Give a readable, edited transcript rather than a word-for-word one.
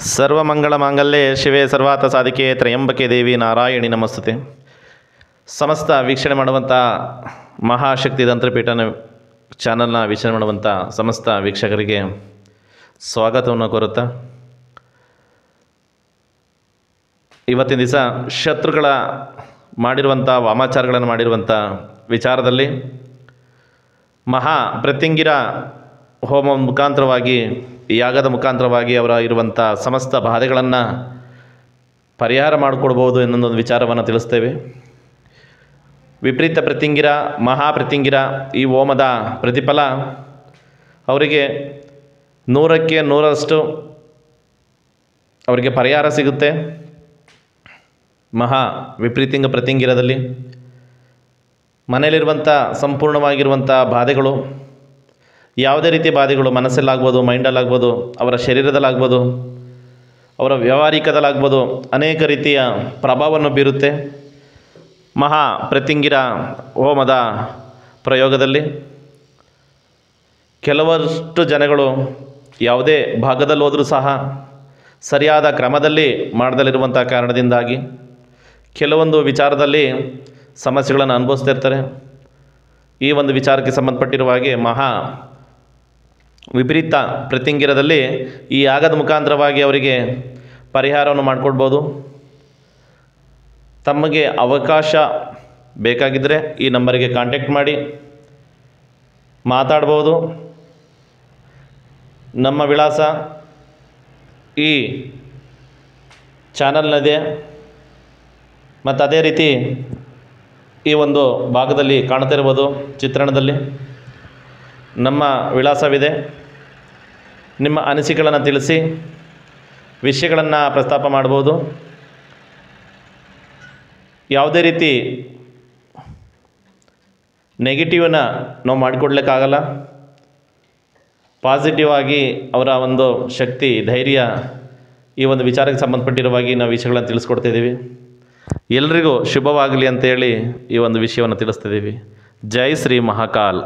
ಸರ್ವಮಂಗಳಮಾಂಗಲ್ಯೆ ಶಿವೆ ಸರ್ವಾರ್ಥ ಸಾಧಿಕೆ ತ್ರಯಂಬಕೆ ದೇವಿ ನಾರಾಯಣಿ ನಮಸ್ತುತೆ. ಸಮಸ್ತ ವೀಕ್ಷಣೆ ಮಾಡುವಂಥ ಮಹಾಶಕ್ತಿ ತಂತ್ರಪೀಠನ ಚಾನಲ್ನ ವೀಕ್ಷಣೆ ಮಾಡುವಂಥ ಸಮಸ್ತ ವೀಕ್ಷಕರಿಗೆ ಸ್ವಾಗತವನ್ನು ಕೋರುತ್ತಾ, ಇವತ್ತಿನ ದಿವಸ ಶತ್ರುಗಳ ಮಾಡಿರುವಂಥ ವಾಮಾಚಾರಗಳನ್ನು ಮಾಡಿರುವಂಥ ವಿಚಾರದಲ್ಲಿ ಮಹಾ ಪ್ರತ್ಯಂಗಿರ ಹೋಮ ಮುಖಾಂತರವಾಗಿ, ಯಾಗದ ಮುಖಾಂತರವಾಗಿ ಅವರ ಇರುವಂಥ ಸಮಸ್ತ ಬಾಧೆಗಳನ್ನು ಪರಿಹಾರ ಮಾಡಿಕೊಡ್ಬೋದು ಎನ್ನೊಂದು ವಿಚಾರವನ್ನು ತಿಳಿಸ್ತೇವೆ. ವಿಪರೀತ ಪ್ರತ್ಯಂಗಿರ, ಮಹಾ ಪ್ರತ್ಯಂಗಿರ ಈ ಹೋಮದ ಪ್ರತಿಫಲ ಅವರಿಗೆ 100ಕ್ಕೆ 100ರಷ್ಟು ಅವರಿಗೆ ಪರಿಹಾರ ಸಿಗುತ್ತೆ. ಮಹಾ ವಿಪರೀತಿಂಗ ಪ್ರತ್ಯಂಗಿರದಲ್ಲಿ ಮನೆಯಲ್ಲಿರುವಂಥ ಸಂಪೂರ್ಣವಾಗಿರುವಂಥ ಬಾಧೆಗಳು, ಯಾವುದೇ ರೀತಿ ಬಾಧೆಗಳು, ಮನಸ್ಸಲ್ಲಾಗ್ಬೋದು, ಮೈಂಡಲ್ಲಾಗ್ಬೋದು, ಅವರ ಶರೀರದಲ್ಲಾಗ್ಬೋದು, ಅವರ ವ್ಯಾವಹಾರಿಕದಲ್ಲಾಗ್ಬೋದು, ಅನೇಕ ರೀತಿಯ ಪ್ರಭಾವವನ್ನು ಬೀರುತ್ತೆ. ಮಹಾ ಪ್ರತ್ಯಂಗಿರ ಹೋಮದ ಪ್ರಯೋಗದಲ್ಲಿ ಕೆಲವಷ್ಟು ಜನಗಳು ಯಾವುದೇ ಭಾಗದಲ್ಲಿ ಹೋದರೂ ಸಹ ಸರಿಯಾದ ಕ್ರಮದಲ್ಲಿ ಮಾಡದಲ್ಲಿರುವಂಥ ಕಾರಣದಿಂದಾಗಿ ಕೆಲವೊಂದು ವಿಚಾರದಲ್ಲಿ ಸಮಸ್ಯೆಗಳನ್ನು ಅನುಭವಿಸ್ತಿರ್ತಾರೆ. ಈ ಒಂದು ವಿಚಾರಕ್ಕೆ ಸಂಬಂಧಪಟ್ಟಿರುವ ಹಾಗೆ ಮಹಾ ವಿಪರೀತ ಪ್ರತ್ಯಂಗಿರದಲ್ಲಿ ಈ ಯಾಗದ ಮುಖಾಂತರವಾಗಿ ಅವರಿಗೆ ಪರಿಹಾರವನ್ನು ಮಾಡಿಕೊಡ್ಬೋದು. ತಮಗೆ ಅವಕಾಶ ಬೇಕಾಗಿದ್ದರೆ ಈ ನಂಬರಿಗೆ ಕಾಂಟ್ಯಾಕ್ಟ್ ಮಾಡಿ ಮಾತಾಡ್ಬೋದು. ನಮ್ಮ ವಿಳಾಸ ಈ ಚಾನಲ್ನದೇ, ಮತ್ತು ಅದೇ ರೀತಿ ಈ ಒಂದು ಭಾಗದಲ್ಲಿ ಕಾಣ್ತಿರ್ಬೋದು ಚಿತ್ರಣದಲ್ಲಿ ನಮ್ಮ ವಿಳಾಸವಿದೆ. ನಿಮ್ಮ ಅನಿಸಿಕೆಗಳನ್ನು ತಿಳಿಸಿ ವಿಷಯಗಳನ್ನು ಪ್ರಸ್ತಾಪ ಮಾಡ್ಬೋದು. ಯಾವುದೇ ರೀತಿ ನೆಗೆಟಿವನ್ನ ನಾವು ಮಾಡಿಕೊಡ್ಲಿಕ್ಕಾಗಲ್ಲ. ಪಾಸಿಟಿವ್ ಆಗಿ ಅವರ ಒಂದು ಶಕ್ತಿ, ಧೈರ್ಯ, ಈ ಒಂದು ವಿಚಾರಕ್ಕೆ ಸಂಬಂಧಪಟ್ಟಿರುವಾಗಿ ನಾವು ವಿಷಯಗಳನ್ನು ತಿಳಿಸ್ಕೊಡ್ತಿದ್ದೀವಿ. ಎಲ್ರಿಗೂ ಶುಭವಾಗಲಿ ಅಂತೇಳಿ ಈ ಒಂದು ವಿಷಯವನ್ನು ತಿಳಿಸ್ತಿದ್ದೀವಿ. ಜೈ ಶ್ರೀ ಮಹಾಕಾಲ್.